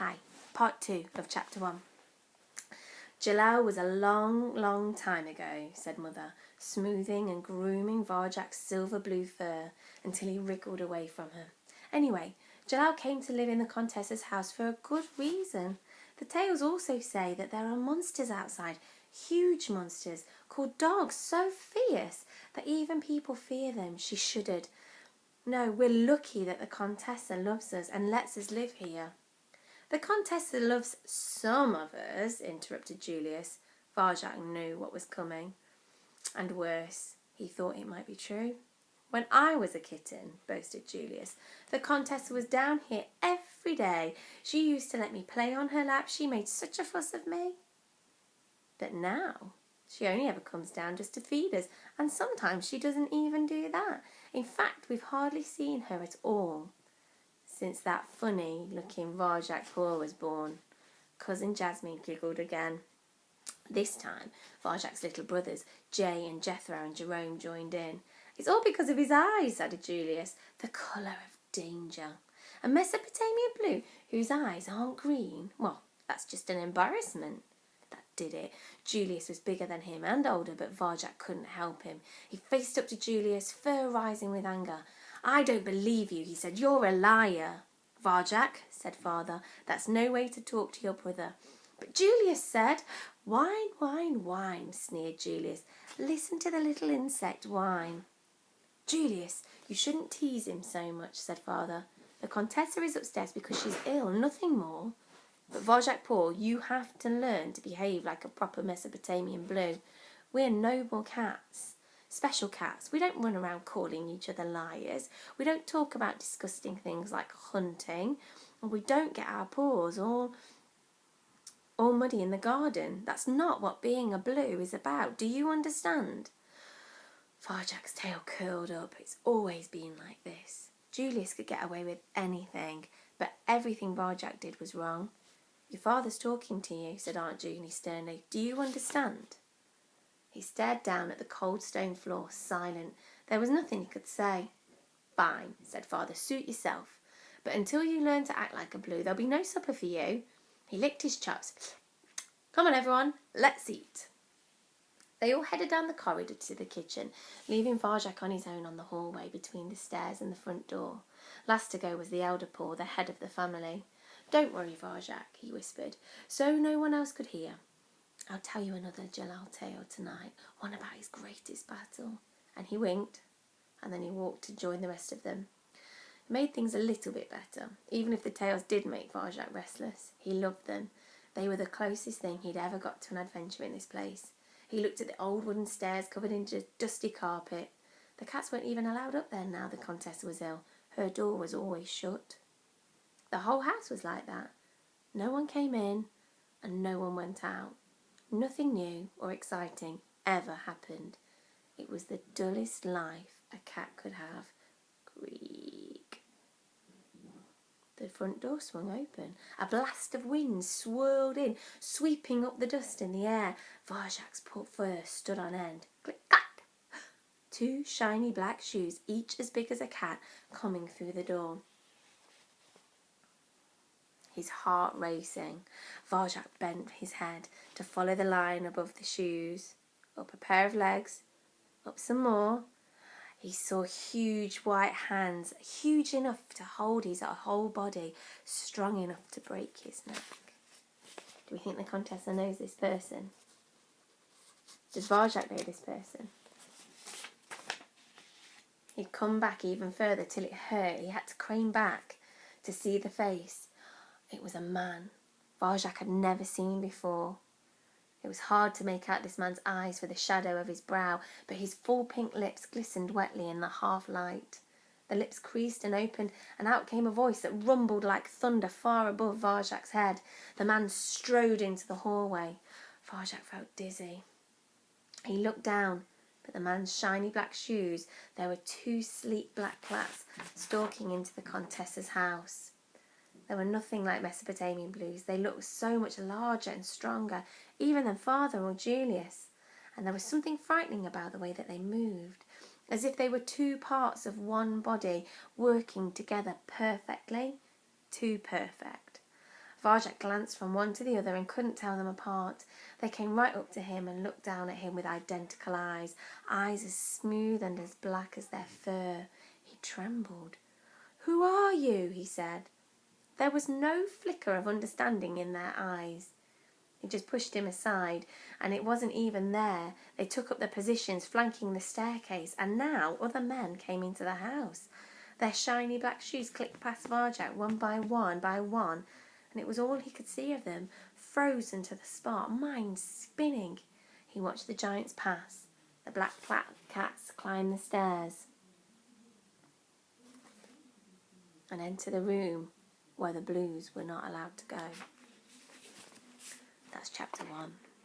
Hi, part 2 of chapter 1. Jalal was a long, long time ago, said Mother, smoothing and grooming Varjak's silver blue fur until he wriggled away from her. Anyway, Jalal came to live in the Contessa's house for a good reason. The tales also say that there are monsters outside, huge monsters, called dogs, so fierce that even people fear them. She shuddered. No, we're lucky that the Contessa loves us and lets us live here. The Contessa loves some of us, interrupted Julius. Varjak knew what was coming. And worse, he thought it might be true. When I was a kitten, boasted Julius, the Contessa was down here every day. She used to let me play on her lap. She made such a fuss of me. But now, she only ever comes down just to feed us, and sometimes she doesn't even do that. In fact, we've hardly seen her at all since that funny-looking Varjak Paw was born. Cousin Jasmine giggled again. This time, Varjak's little brothers, Jay and Jethro and Jerome, joined in. It's all because of his eyes, added Julius, the colour of danger. A Mesopotamian blue whose eyes aren't green, well, that's just an embarrassment. That did it. Julius was bigger than him and older, but Varjak couldn't help him. He faced up to Julius, fur rising with anger. I don't believe you, he said. You're a liar. Varjak, said Father, that's no way to talk to your brother. But Julius said, Whine, whine, whine, sneered Julius. Listen to the little insect whine. Julius, you shouldn't tease him so much, said Father. The Contessa is upstairs because she's ill, nothing more. But Varjak Paw, you have to learn to behave like a proper Mesopotamian blue. We're noble cats. Special cats. We don't run around calling each other liars. We don't talk about disgusting things like hunting. And we don't get our paws all muddy in the garden. That's not what being a blue is about. Do you understand? Varjak's tail curled up. It's always been like this. Julius could get away with anything, but everything Varjak did was wrong. Your father's talking to you, said Aunt Junie sternly. Do you understand? He stared down at the cold stone floor, silent. There was nothing he could say. Fine, said Father, suit yourself. But until you learn to act like a blue, there'll be no supper for you. He licked his chops. Come on, everyone, let's eat. They all headed down the corridor to the kitchen, leaving Varjak on his own on the hallway between the stairs and the front door. Last to go was the elder Paw, the head of the family. Don't worry, Varjak, he whispered, so no one else could hear. I'll tell you another Jalal tale tonight, one about his greatest battle. And he winked, and then he walked to join the rest of them. It made things a little bit better, even if the tales did make Varjak restless. He loved them. They were the closest thing he'd ever got to an adventure in this place. He looked at the old wooden stairs covered in dusty carpet. The cats weren't even allowed up there now the Contessa was ill. Her door was always shut. The whole house was like that. No one came in, and no one went out. Nothing new or exciting ever happened. It was the dullest life a cat could have. Creak. The front door swung open. A blast of wind swirled in, sweeping up the dust in the air. Varjak's fur stood on end. Click, clack. 2 shiny black shoes, each as big as a cat, coming through the door. His heart racing. Varjak bent his head to follow the line above the shoes. Up a pair of legs. Up some more. He saw huge white hands, huge enough to hold his whole body, strong enough to break his neck. Do we think the Contessa knows this person? Does Varjak know this person? He'd come back even further till it hurt. He had to crane back to see the face. It was a man Varjak had never seen before. It was hard to make out this man's eyes for the shadow of his brow, but his full pink lips glistened wetly in the half-light. The lips creased and opened, and out came a voice that rumbled like thunder far above Varjak's head. The man strode into the hallway. Varjak felt dizzy. He looked down, but the man's shiny black shoes, there were 2 sleek black cats stalking into the Contessa's house. They were nothing like Mesopotamian blues. They looked so much larger and stronger, even than Father or Julius. And there was something frightening about the way that they moved, as if they were 2 parts of one body working together perfectly. Too perfect. Varjak glanced from one to the other and couldn't tell them apart. They came right up to him and looked down at him with identical eyes as smooth and as black as their fur. He trembled. "Who are you?" he said. There was no flicker of understanding in their eyes. He just pushed him aside, and it wasn't even there. They took up their positions flanking the staircase, and now other men came into the house. Their shiny black shoes clicked past Varjak one by one, and it was all he could see of them, frozen to the spot, mind spinning. He watched the giants pass, the black cats climb the stairs, and enter the room where the blues were not allowed to go. That's chapter 1.